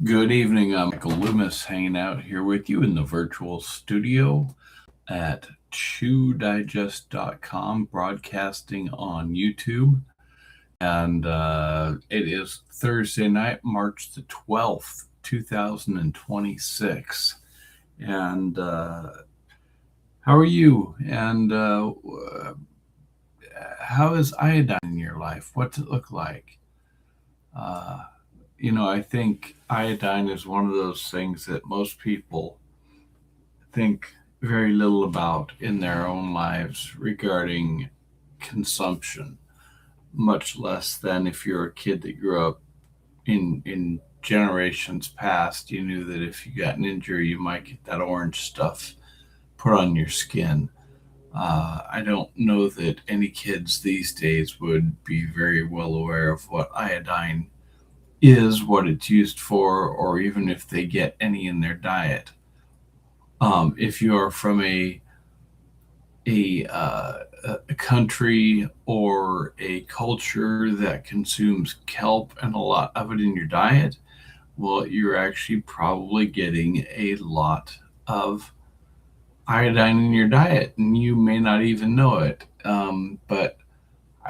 Good evening. I'm Michael Loomis hanging out here with you in the virtual studio at chewdigest.com, broadcasting on YouTube. And it is Thursday night, March the 12th, 2026. And how are you? And how is iodine in your life? What's it look like? Uh, I think iodine is one of those things that most people think very little about in their own lives regarding consumption, much less than if you're a kid that grew up in generations past. You knew that if you got an injury, you might get that orange stuff put on your skin. I don't know that any kids these days would be very well aware of what iodine is, what it's used for, or even if they get any in their diet. If you are from a country or a culture that consumes kelp and a lot of it in your diet, well, you're actually probably getting a lot of iodine in your diet, and you may not even know it. But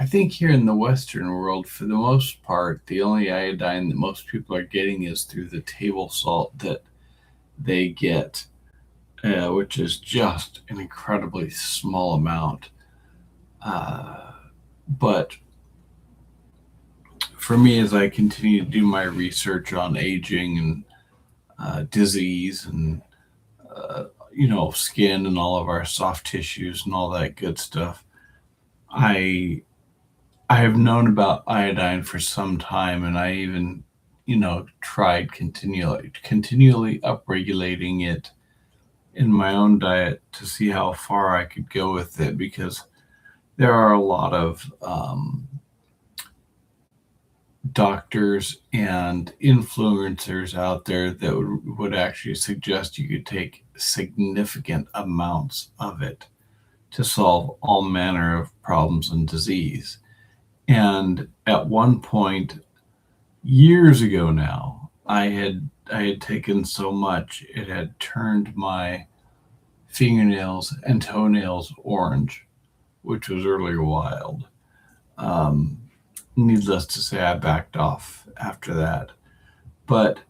I think here in the Western world, for the most part, the only iodine that most people are getting is through the table salt that they get, which is just an incredibly small amount. Uh, but for me, as I continue to do my research on aging and disease and skin and all of our soft tissues and all that good stuff, I I have known about iodine for some time, and I even tried continually upregulating it in my own diet to see how far I could go with it because there are a lot of doctors and influencers out there that would actually suggest you could take significant amounts of it to solve all manner of problems and disease. And at one point, years ago now, I had taken so much it had turned my fingernails and toenails orange, which was really wild. Um, Needless to say, I backed off after that. But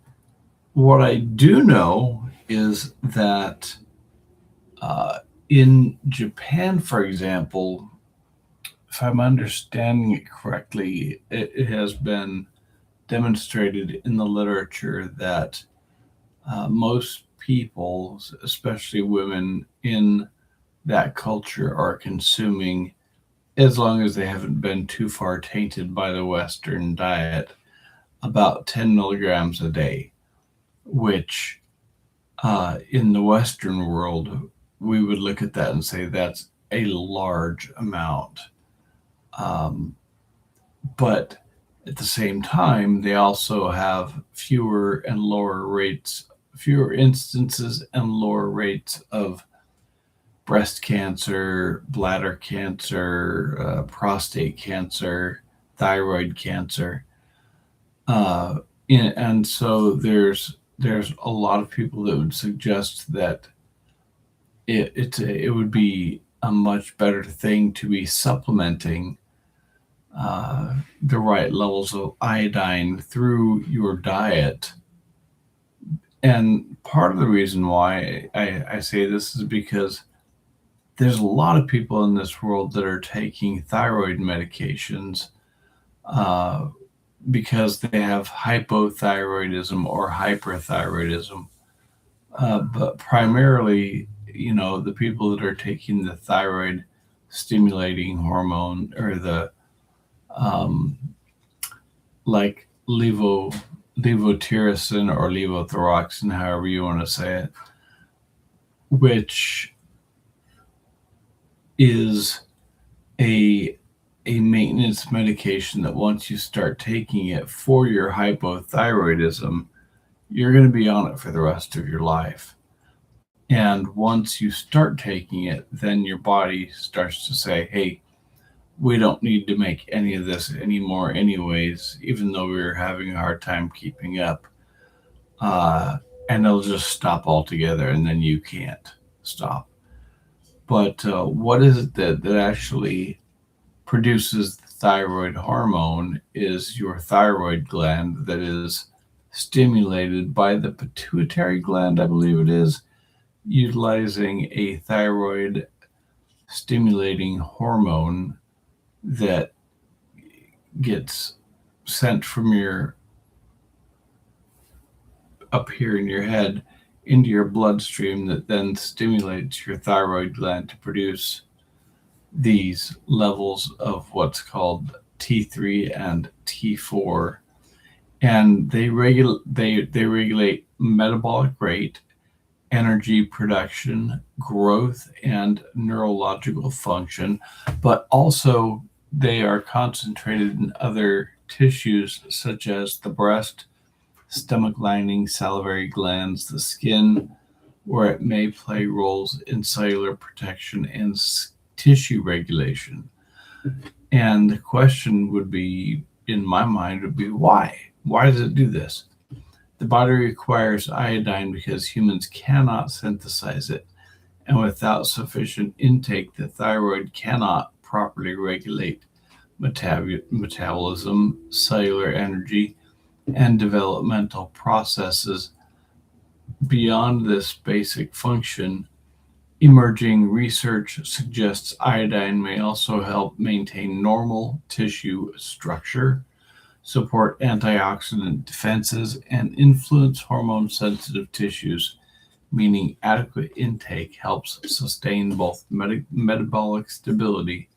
what I do know is that uh, in Japan, for example, if I'm understanding it correctly, it has been demonstrated in the literature that most people, especially women in that culture, are consuming, as long as they haven't been too far tainted by the Western diet, about 10 milligrams a day, which in the Western world, we would look at that and say that's a large amount. Um, but at the same time, they also have fewer instances and lower rates of breast cancer, bladder cancer, prostate cancer, thyroid cancer. Uh, and so there's a lot of people that would suggest that it would be a much better thing to be supplementing the right levels of iodine through your diet. And part of the reason why I say this is because there's a lot of people in this world that are taking thyroid medications uh, because they have hypothyroidism or hyperthyroidism. But primarily, the people that are taking the thyroid stimulating hormone or the um, like levothyroxine or levothyroxine, however you want to say it, which is a a maintenance medication that once you start taking it for your hypothyroidism, you're going to be on it for the rest of your life. And once you start taking it, then your body starts to say, hey, we don't need to make any of this anymore, anyways, even though we were having a hard time keeping up. and it'll just stop altogether, and then you can't stop. But what is it that actually produces the thyroid hormone is your thyroid gland that is stimulated by the pituitary gland, I believe it is, utilizing a thyroid stimulating hormone that gets sent from your up here in your head into your bloodstream that then stimulates your thyroid gland to produce these levels of what's called T3 and T4, and they regulate metabolic rate, energy production, growth, and neurological function, but also they are concentrated in other tissues such as the breast, stomach lining, salivary glands, the skin, where it may play roles in cellular protection and tissue regulation. And the question would be, in my mind, would be why? Why does it do this? The body requires iodine because humans cannot synthesize it, and without sufficient intake, the thyroid cannot properly regulate metabolism, cellular energy, and developmental processes. Beyond this basic function, emerging research suggests iodine may also help maintain normal tissue structure, support antioxidant defenses, and influence hormone-sensitive tissues, meaning adequate intake helps sustain both metabolic stability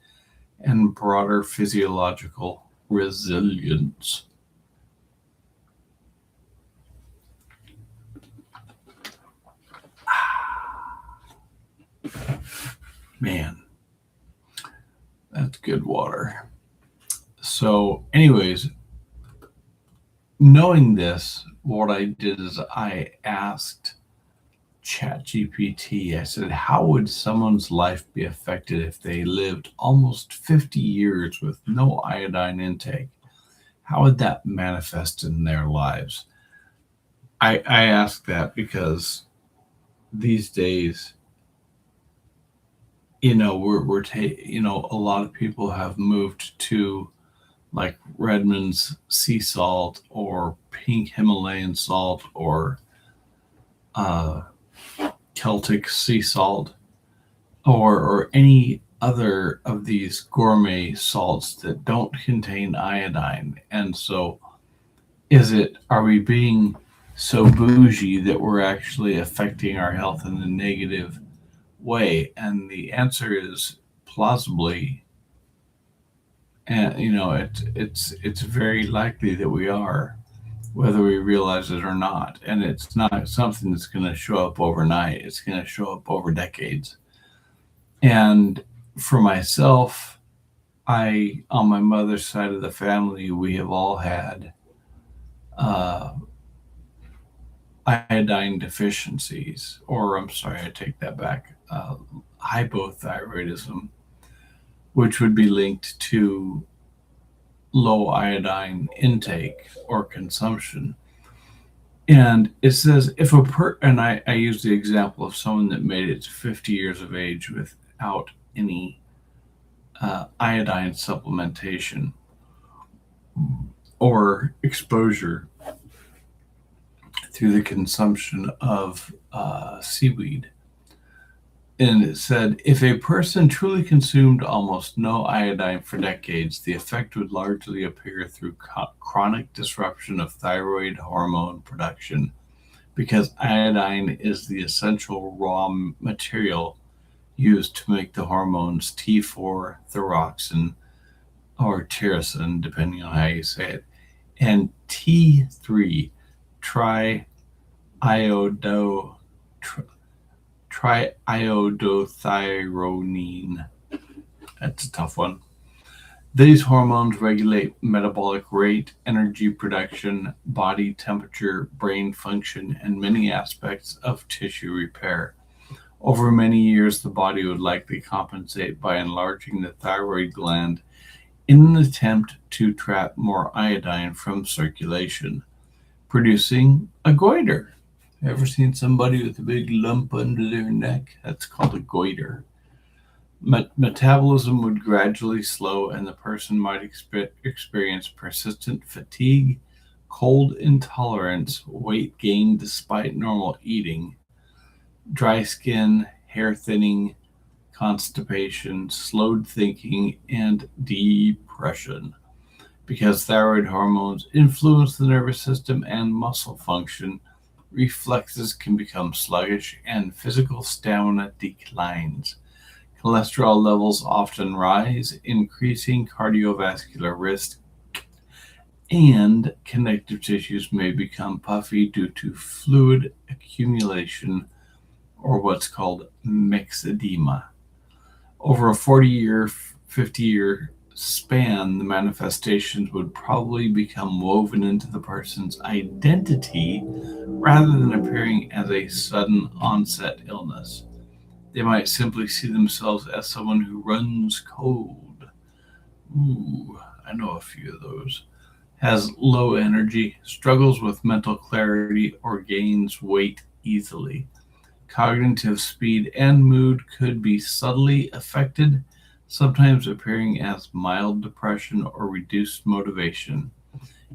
and broader physiological resilience. Man, that's good water. So, anyways, knowing this, what I did is I asked ChatGPT, I said, how would someone's life be affected if they lived almost 50 years with no iodine intake? How would that manifest in their lives? I ask that because these days, a lot of people have moved to like Redmond's sea salt or pink Himalayan salt or Celtic sea salt or any other of these gourmet salts that don't contain iodine. And so are we being so bougie that we're actually affecting our health in a negative way? And the answer is plausibly, and it's very likely that we are, whether we realize it or not. And it's not something that's going to show up overnight. It's going to show up over decades. And for myself, on my mother's side of the family, we have all had iodine deficiencies, or I'm sorry, I take that back, hypothyroidism, which would be linked to low iodine intake or consumption. And it says and I use the example of someone that made it to 50 years of age without any iodine supplementation or exposure through the consumption of seaweed. And it said, if a person truly consumed almost no iodine for decades, the effect would largely appear through chronic disruption of thyroid hormone production, because iodine is the essential raw material used to make the hormones T4, thyroxine, or tyrosine, depending on how you say it, and T3, triiodothyronine. That's a tough one. These hormones regulate metabolic rate, energy production, body temperature, brain function, and many aspects of tissue repair. Over many years, the body would likely compensate by enlarging the thyroid gland in an attempt to trap more iodine from circulation. producing a goiter. Ever seen somebody with a big lump under their neck? That's called a goiter. Metabolism would gradually slow, and the person might experience persistent fatigue, cold intolerance, weight gain despite normal eating, dry skin, hair thinning, constipation, slowed thinking, and depression. Because thyroid hormones influence the nervous system and muscle function, reflexes can become sluggish and physical stamina declines. Cholesterol levels often rise, increasing cardiovascular risk, and connective tissues may become puffy due to fluid accumulation or what's called myxedema. Over a 40-year, 50-year span, the manifestations would probably become woven into the person's identity rather than appearing as a sudden onset illness. They might simply see themselves as someone who runs cold. Ooh, I know a few of those. Has low energy, struggles with mental clarity, or gains weight easily. Cognitive speed and mood could be subtly affected, sometimes appearing as mild depression or reduced motivation.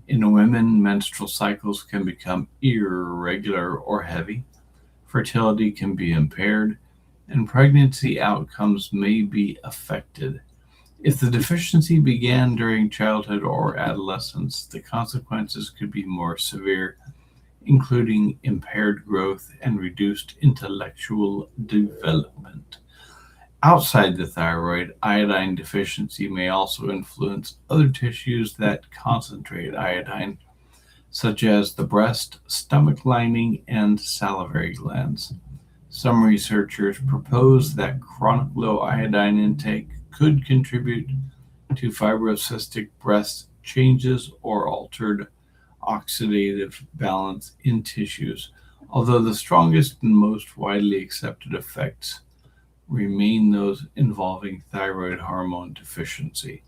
In women, menstrual cycles can become irregular or heavy, fertility can be impaired, and pregnancy outcomes may be affected. If the deficiency began during childhood or adolescence, the consequences could be more severe, including impaired growth and reduced intellectual development. Outside the thyroid, iodine deficiency may also influence other tissues that concentrate iodine, such as the breast, stomach lining, and salivary glands. Some researchers propose that chronic low iodine intake could contribute to fibrocystic breast changes or altered oxidative balance in tissues, although the strongest and most widely accepted effects remain those involving thyroid hormone deficiency.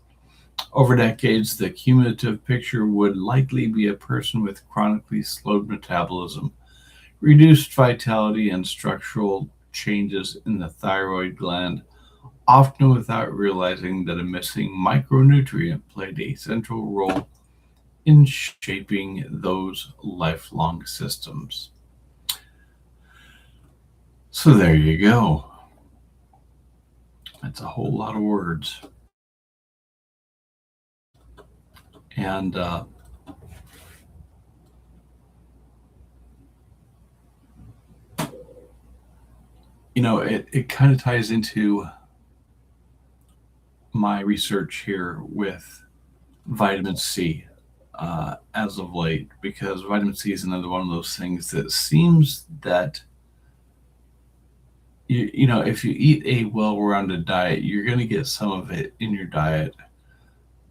Over decades, the cumulative picture would likely be a person with chronically slowed metabolism, reduced vitality, and structural changes in the thyroid gland, often without realizing that a missing micronutrient played a central role in shaping those lifelong systems. So there you go. That's a whole lot of words. And it kind of ties into my research here with vitamin C as of late, because vitamin C is another one of those things that seems that if you eat a well-rounded diet, you're going to get some of it in your diet.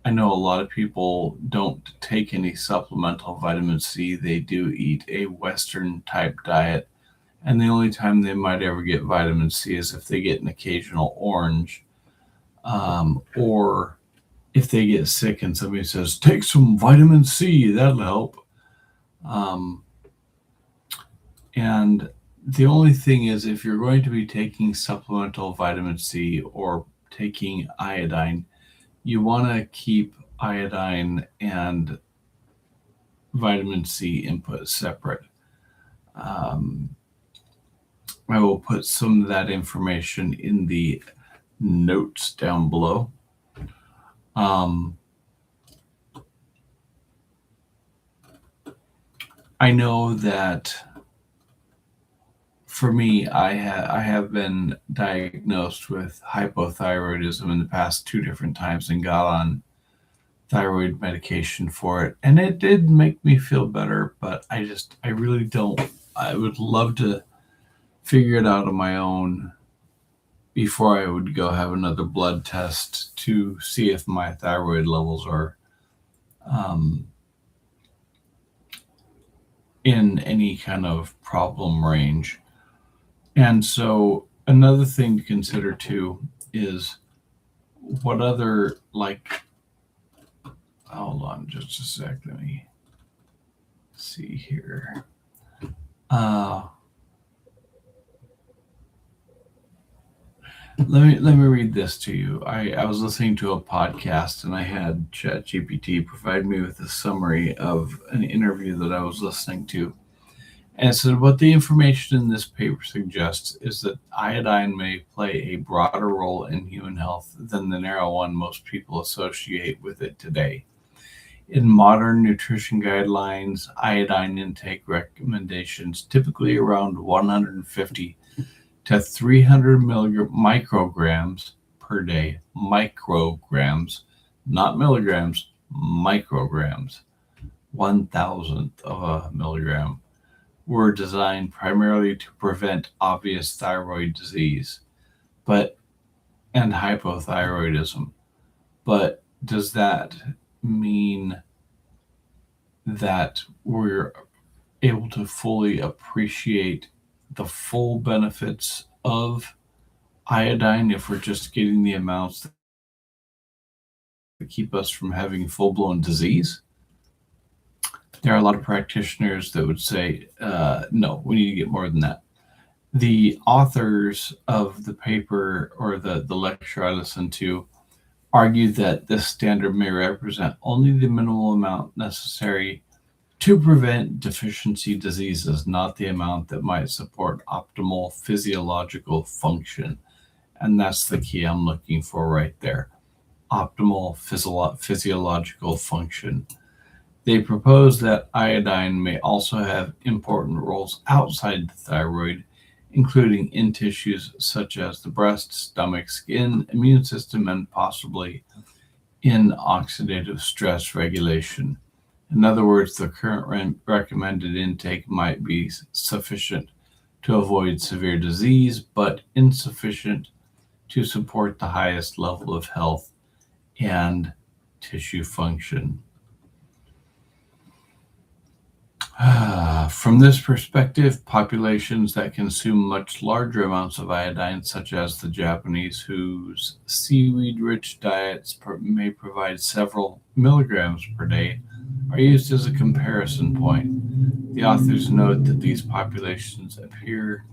I know a lot of people don't take any supplemental vitamin C. They do eat a Western type diet. And the only time they might ever get vitamin C is if they get an occasional orange, or if they get sick and somebody says, take some vitamin C, that'll help. And the only thing is, if you're going to be taking supplemental vitamin C or taking iodine, you want to keep iodine and vitamin C input separate. I will put some of that information in the notes down below. I know that for me, I have been diagnosed with hypothyroidism in the past 2 different times and got on thyroid medication for it. And it did make me feel better, but I really don't. I would love to figure it out on my own before I would go have another blood test to see if my thyroid levels are in any kind of problem range. And so another thing to consider too is what other, hold on just a sec, let me see here. Uh, let me read this to you. I was listening to a podcast and I had ChatGPT provide me with a summary of an interview that I was listening to. And it said what the information in this paper suggests is that iodine may play a broader role in human health than the narrow one most people associate with it today. In modern nutrition guidelines, iodine intake recommendations typically around 150 to 300 micrograms per day. Micrograms, not milligrams, micrograms. 1,000th of a milligram were designed primarily to prevent obvious thyroid disease, and hypothyroidism. But does that mean that we're able to fully appreciate the full benefits of iodine if we're just getting the amounts that keep us from having full-blown disease? There are a lot of practitioners that would say, no, we need to get more than that. The authors of the paper or the lecture I listened to argued that this standard may represent only the minimal amount necessary to prevent deficiency diseases, not the amount that might support optimal physiological function. And that's the key I'm looking for right there. Optimal physiological function. They propose that iodine may also have important roles outside the thyroid, including in tissues such as the breast, stomach, skin, immune system, and possibly in oxidative stress regulation. In other words, the current recommended intake might be sufficient to avoid severe disease, but insufficient to support the highest level of health and tissue function. From this perspective, populations that consume much larger amounts of iodine, such as the Japanese, whose seaweed-rich diets may provide several milligrams per day, are used as a comparison point. The authors note that these populations appear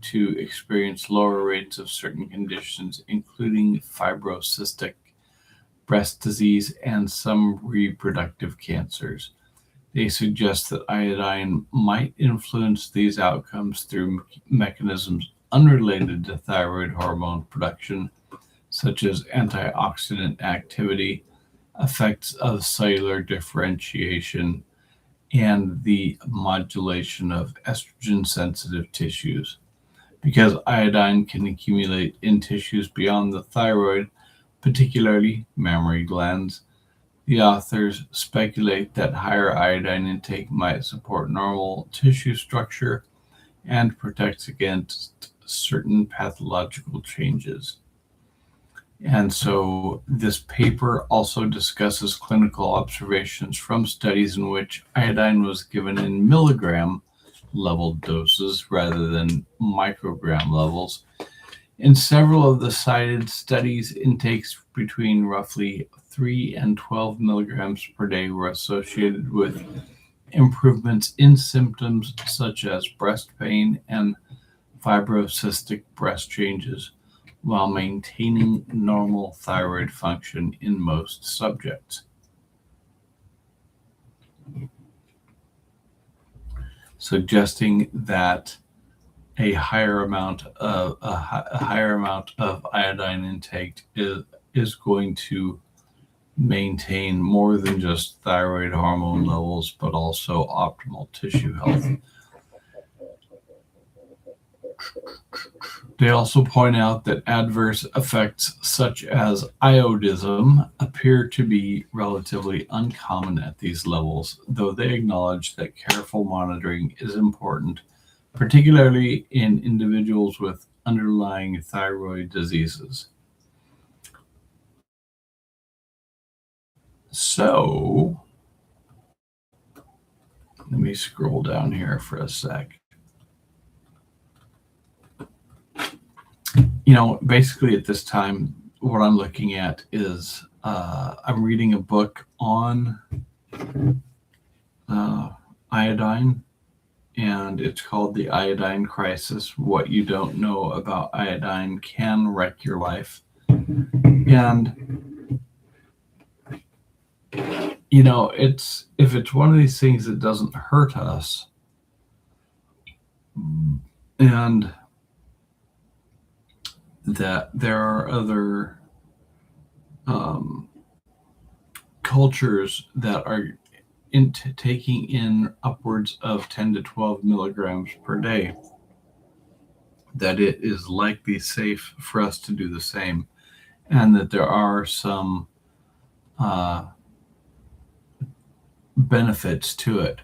to experience lower rates of certain conditions, including fibrocystic breast disease and some reproductive cancers. They suggest that iodine might influence these outcomes through mechanisms unrelated to thyroid hormone production, such as antioxidant activity, effects of cellular differentiation, and the modulation of estrogen-sensitive tissues. Because iodine can accumulate in tissues beyond the thyroid, particularly mammary glands, the authors speculate that higher iodine intake might support normal tissue structure and protects against certain pathological changes. And so this paper also discusses clinical observations from studies in which iodine was given in milligram level doses rather than microgram levels. In several of the cited studies, intakes between roughly 3 and 12 milligrams per day were associated with improvements in symptoms such as breast pain and fibrocystic breast changes, while maintaining normal thyroid function in most subjects. Suggesting that a higher amount of iodine intake is going to maintain more than just thyroid hormone levels, but also optimal tissue health. They also point out that adverse effects such as iodism appear to be relatively uncommon at these levels, though they acknowledge that careful monitoring is important, particularly in individuals with underlying thyroid diseases. So, let me scroll down here for a sec. Basically at this time, what I'm looking at is I'm reading a book on iodine, and it's called the iodine crisis. What you don't know about iodine can wreck your life. And it's if it's one of these things that doesn't hurt us, and that there are other um, cultures that are taking in upwards of 10 to 12 milligrams per day, that it is likely safe for us to do the same, and that there are some uh, benefits to it.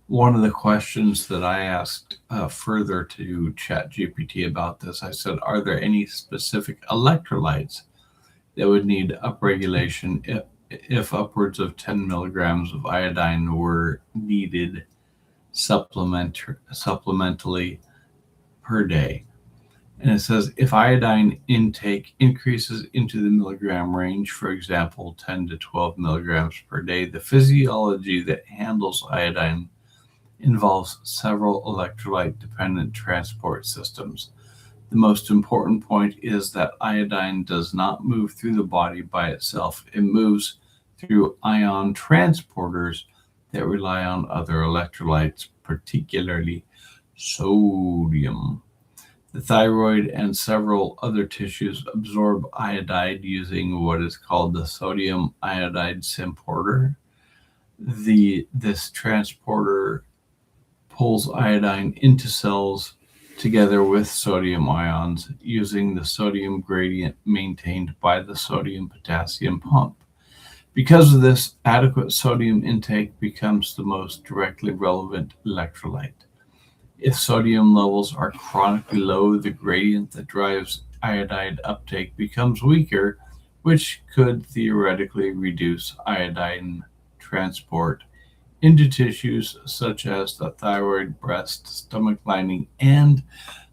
One of the questions that I asked further to ChatGPT about this, I said, are there any specific electrolytes that would need upregulation if upwards of 10 milligrams of iodine were needed supplementally per day? And it says if iodine intake increases into the milligram range, for example, 10 to 12 milligrams per day, the physiology that handles iodine involves several electrolyte-dependent transport systems. The most important point is that iodine does not move through the body by itself. It moves through ion transporters that rely on other electrolytes, particularly sodium. The thyroid and several other tissues absorb iodide using what is called the sodium iodide symporter. This transporter pulls iodine into cells together with sodium ions using the sodium gradient maintained by the sodium-potassium pump. Because of this, adequate sodium intake becomes the most directly relevant electrolyte. If sodium levels are chronically low, the gradient that drives iodide uptake becomes weaker, which could theoretically reduce iodine transport into tissues such as the thyroid, breast, stomach lining, and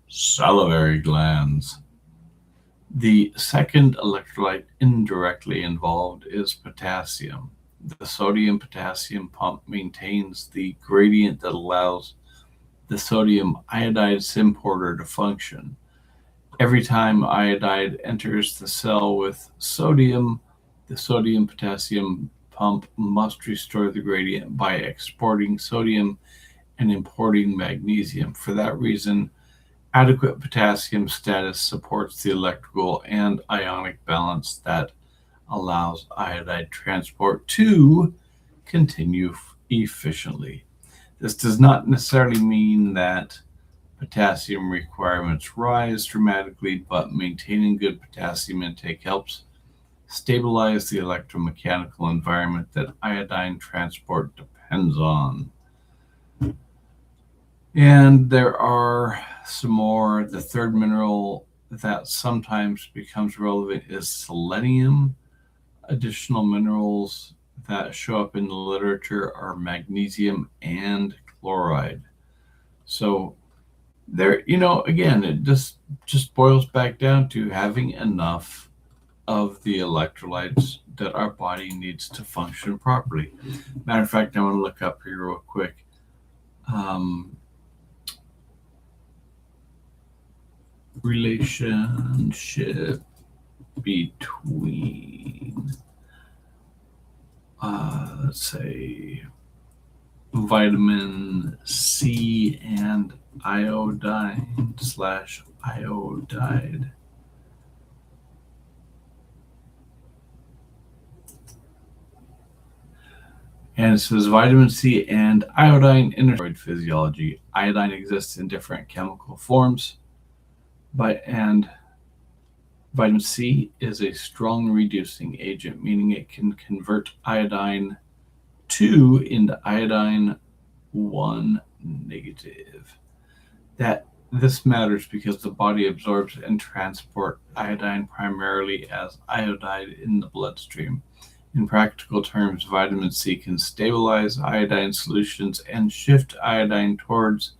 salivary glands. The second electrolyte indirectly involved is potassium. The sodium-potassium pump maintains the gradient that allows the sodium iodide symporter to function. Every time iodide enters the cell with sodium, the sodium-potassium pump must restore the gradient by exporting sodium and importing magnesium. For that reason, adequate potassium status supports the electrical and ionic balance that allows iodide transport to continue efficiently. This does not necessarily mean that potassium requirements rise dramatically, but maintaining good potassium intake helps stabilize the electromechanical environment that iodine transport depends on. And there are some more. The third mineral that sometimes becomes relevant is selenium. Additional minerals that show up in the literature are magnesium and chloride. So there, again, it just boils back down to having enough of the electrolytes that our body needs to function properly. Matter of fact, I want to look up here real quick. Relationship between, let's say, vitamin C and iodine/iodide. And it says vitamin C and iodine in thyroid physiology. Iodine exists in different chemical forms, and vitamin C is a strong reducing agent, meaning it can convert iodine 2 into iodine 1 negative. This matters because the body absorbs and transports iodine primarily as iodide in the bloodstream. In practical terms, vitamin C can stabilize iodine solutions and shift iodine towards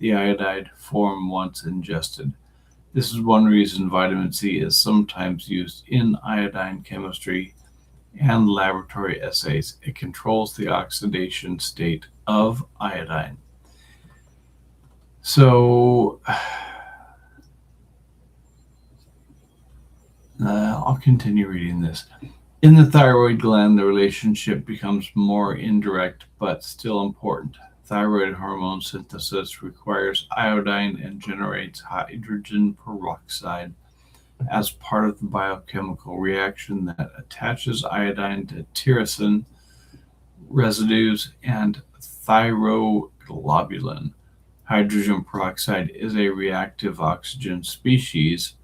the iodide form once ingested. This is one reason vitamin C is sometimes used in iodine chemistry and laboratory assays. It controls the oxidation state of iodine. So I'll continue reading this. In the thyroid gland, the relationship becomes more indirect but still important. Thyroid hormone synthesis requires iodine and generates hydrogen peroxide as part of the biochemical reaction that attaches iodine to tyrosine residues and thyroglobulin. Hydrogen peroxide is a reactive oxygen species.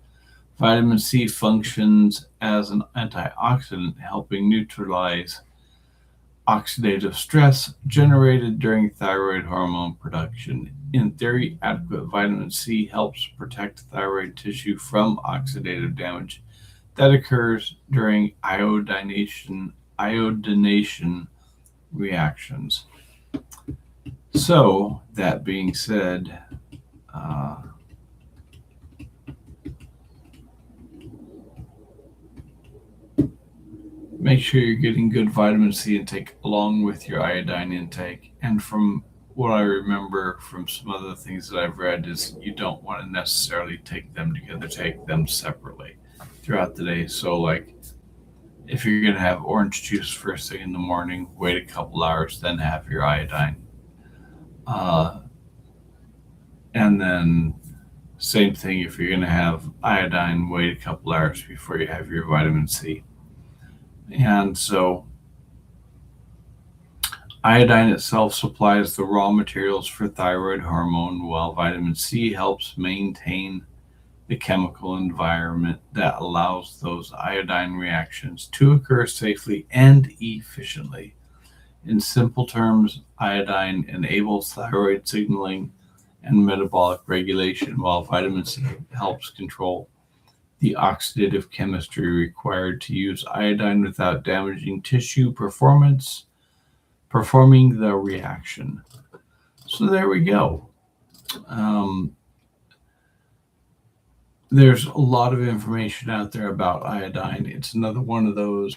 Vitamin C functions as an antioxidant, helping neutralize oxidative stress generated during thyroid hormone production. In theory, adequate vitamin C helps protect thyroid tissue from oxidative damage that occurs during iodination reactions. So, that being said, uh, make sure you're getting good vitamin C intake along with your iodine intake. And from what I remember from some other things that I've read is you don't want to necessarily take them together, take them separately throughout the day. So like if you're going to have orange juice first thing in the morning, wait a couple hours, then have your iodine. Uh, and then same thing if you're going to have iodine, wait a couple hours before you have your vitamin C. And so iodine itself supplies the raw materials for thyroid hormone, while vitamin C helps maintain the chemical environment that allows those iodine reactions to occur safely and efficiently. In simple terms, iodine enables thyroid signaling and metabolic regulation, while vitamin C helps control the oxidative chemistry required to use iodine without damaging tissue performing the reaction. So there we go. Um, there's a lot of information out there about iodine. It's another one of those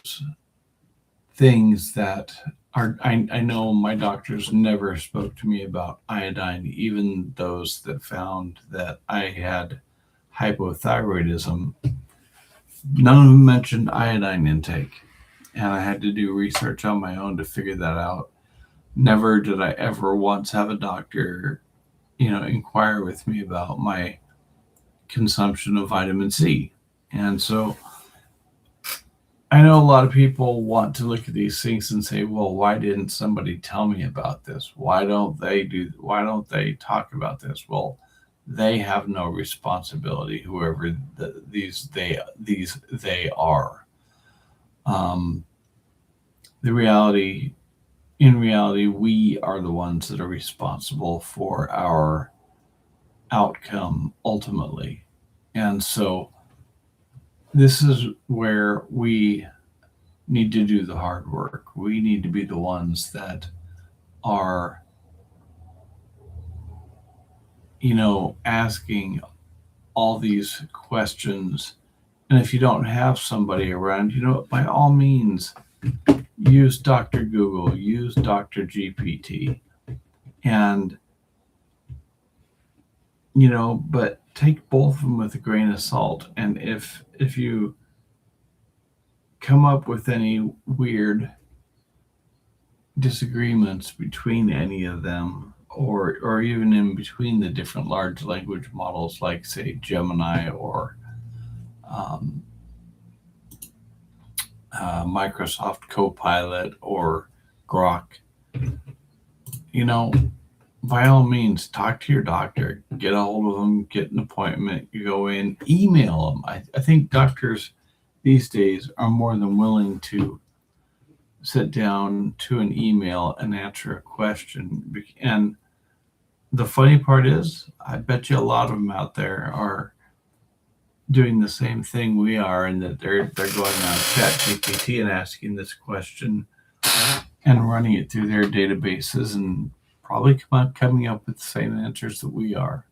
things that I know my doctors never spoke to me about iodine, even those that found that I had hypothyroidism. None of them mentioned iodine intake. And I had to do research on my own to figure that out. Never did I ever once have a doctor, inquire with me about my consumption of vitamin C. And so I know a lot of people want to look at these things and say, well, why didn't somebody tell me about this? Why don't they talk about this? Well, they have no responsibility, whoever they are. Um, the reality in reality, we are the ones that are responsible for our outcome ultimately. And so this is where we need to do the hard work. We need to be the ones that are, asking all these questions. And if you don't have somebody around, by all means, use Dr. Google, use Dr. GPT, and but take both of them with a grain of salt. And if you come up with any weird disagreements between any of them, or even in between the different large language models like say Gemini or um, Microsoft Copilot or Grok, you know by all means, talk to your doctor, get a hold of them, get an appointment, you go in, email them. I think doctors these days are more than willing to sit down to an email and answer a question. And the funny part is, I bet you a lot of them out there are doing the same thing we are, and that they're going on ChatGPT and asking this question and running it through their databases and probably coming up with the same answers that we are.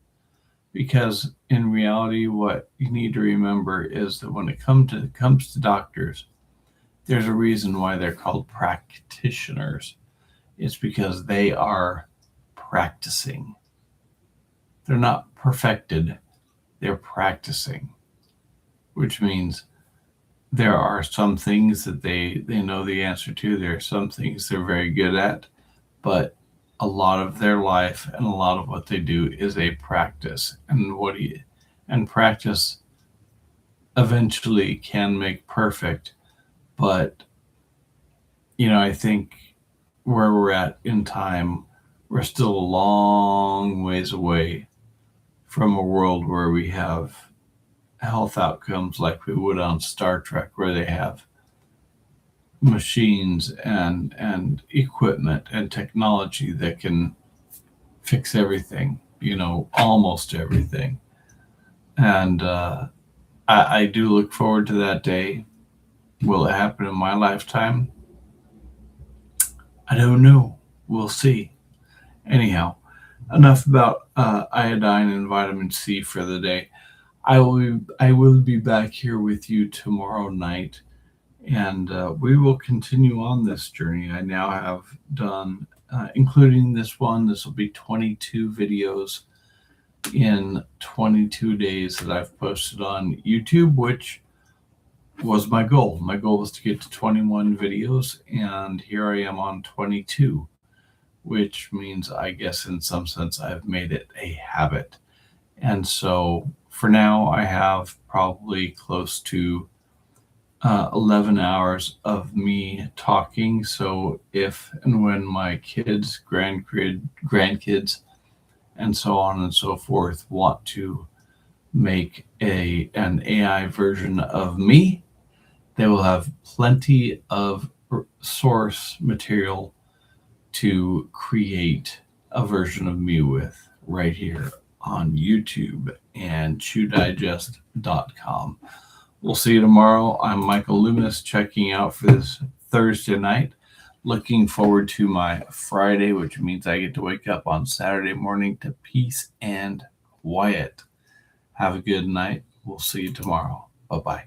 Because in reality, what you need to remember is that when it comes to doctors, There's a reason why they're called practitioners. It's because they are practicing. They're not perfected, they're practicing, which means there are some things that they know the answer to. There are some things they're very good at, but a lot of their life and a lot of what they do is a practice. And practice eventually can make perfect, but I think where we're at in time, we're still a long ways away from a world where we have health outcomes like we would on Star Trek, where they have machines and equipment and technology that can fix everything, almost everything. And I do look forward to that day. Will it happen in my lifetime? I don't know. We'll see. Anyhow, enough about iodine and vitamin C for the day. I will be back here with you tomorrow night, and we will continue on this journey. I now have done, including this one, this will be 22 videos in 22 days that I've posted on YouTube, which was my goal. My goal was to get to 21 videos, and here I am on 22, which means, I guess, in some sense, I've made it a habit. And so for now, I have probably close to 11 hours of me talking. So if and when my kids, grandkids, and so on and so forth want to make an AI version of me, they will have plenty of source material to create a version of me with right here on YouTube and chewdigest.com. We'll see you tomorrow. I'm Michael Luminous checking out for this Thursday night. Looking forward to my Friday, which means I get to wake up on Saturday morning to peace and quiet. Have a good night. We'll see you tomorrow. Bye-bye.